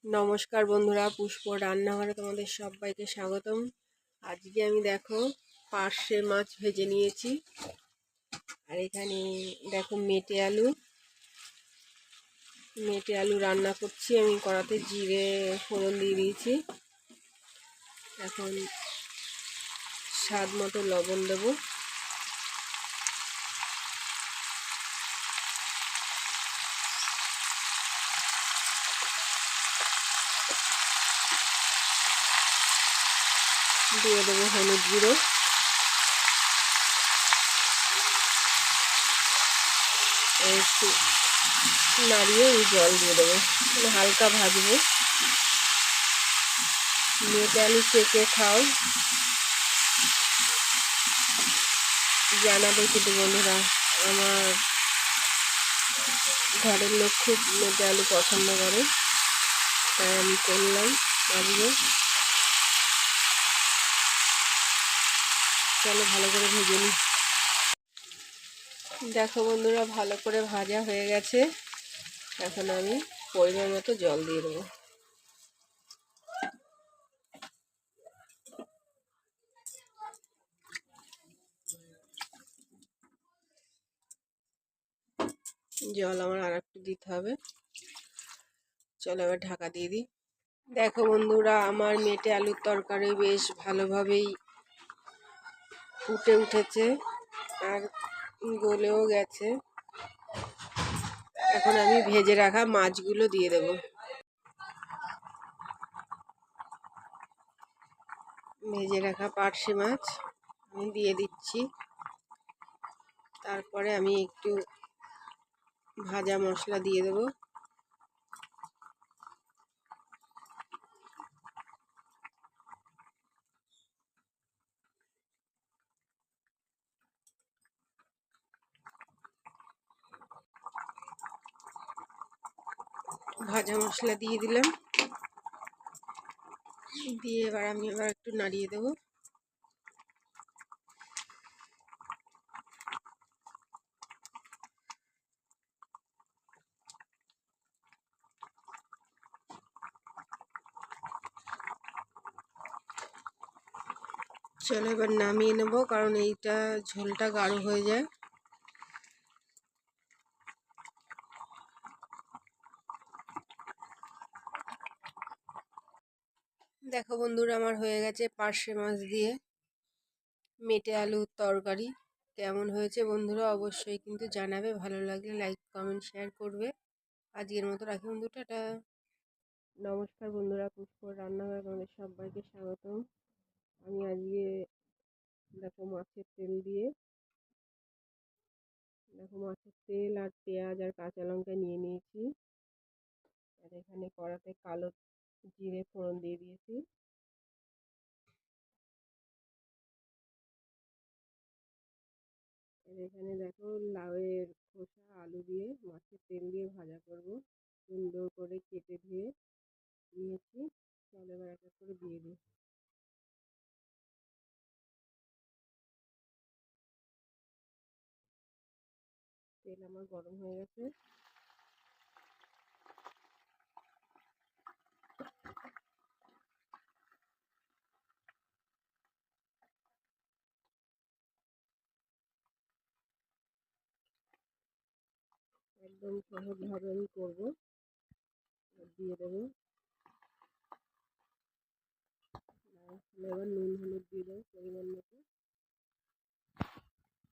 নমস্কার বন্ধুরা, পুষ্প রান্নাঘরে তোমাদের সবাইকে স্বাগতম। আজকে আমি দেখো পার্শে মাছ ভেজে নিয়েছি। আর এখানে দেখো মেটে আলু রান্না করছি। আমি কড়াতে জিরে ফোড়ন দিয়ে দিয়েছি। এখন স্বাদ মতো লবণ দেবো। দিয়ে দেবো হলুদ গুঁড়ো, একটু নাড়িয়ে জল দিয়ে দেবো, হালকা ভাজবো। মেটে আলু কে কে খাও জানাবে কিন্তু বন্ধুরা। আমার ঘরের লোক খুব মেটে আলু পছন্দ করে, তাই আমি করলাম আজকে। চলো ভালো করে ভেজে নিই। দেখো বন্ধুরা, ভালো করে ভাজা হয়ে গেছে। এখন আমি পরিমাণ মতো জল দিয়ে দেবো। জল আমার আর একটু দিতে হবে। চলো এবার ঢাকা দিয়ে দিই। দেখো বন্ধুরা, আমার মেটে আলুর তরকারি বেশ ভালোভাবেই ফুটে উঠেছে আর গলেও গেছে। এখন আমি ভেজে রাখা মাছগুলো দিয়ে দেব। ভেজে রাখা পার্শে মাছ আমি দিয়ে দিচ্ছি। তারপরে আমি একটু ভাজা মশলা দিয়ে দেব। ভাজা মশলা দিয়ে দিলাম, দিয়ে এবার আমি একটু নাড়িয়ে দেবো। চলো এবার নামিয়ে নেব, কারণ এইটা ঝোলটা গাঢ় হয়ে যায়। দেখো বন্ধুরা, আমার হয়ে গেছে পার্শে মাছ দিয়ে মেটে আলুর তরকারি। কেমন হয়েছে বন্ধুরা অবশ্যই কিন্তু জানাবে। ভালো লাগলে লাইক কমেন্ট শেয়ার করবে। আজকের মতো রাখি বন্ধু, টাটা। নমস্কার বন্ধুরা, পুষ্প রান্নাঘরে তোমাদের সবাইকে স্বাগতম। আমি আজকে দেখো মাছের তেল আর পেঁয়াজ আর কাঁচা লঙ্কা নিয়ে নিয়েছি। আর এখানে কড়াতে কালো জিরে ফোড়ন দিয়ে দিয়েছি। আর এখানে দেখো লাউয়ের খোসা আলু দিয়ে মাছের তেল দিয়ে ভাজা করব। সুন্দর করে কেটে ধুয়ে নিয়েছি। চলো এবার এক এক করে দিয়ে দিই। তেল আমার গরম হয়ে গেছে। একদম সহজভাবে আমি করবো। দিয়ে দেবো, এবার নুন হলুদ দিয়ে দেবো পরিমাণ মতো।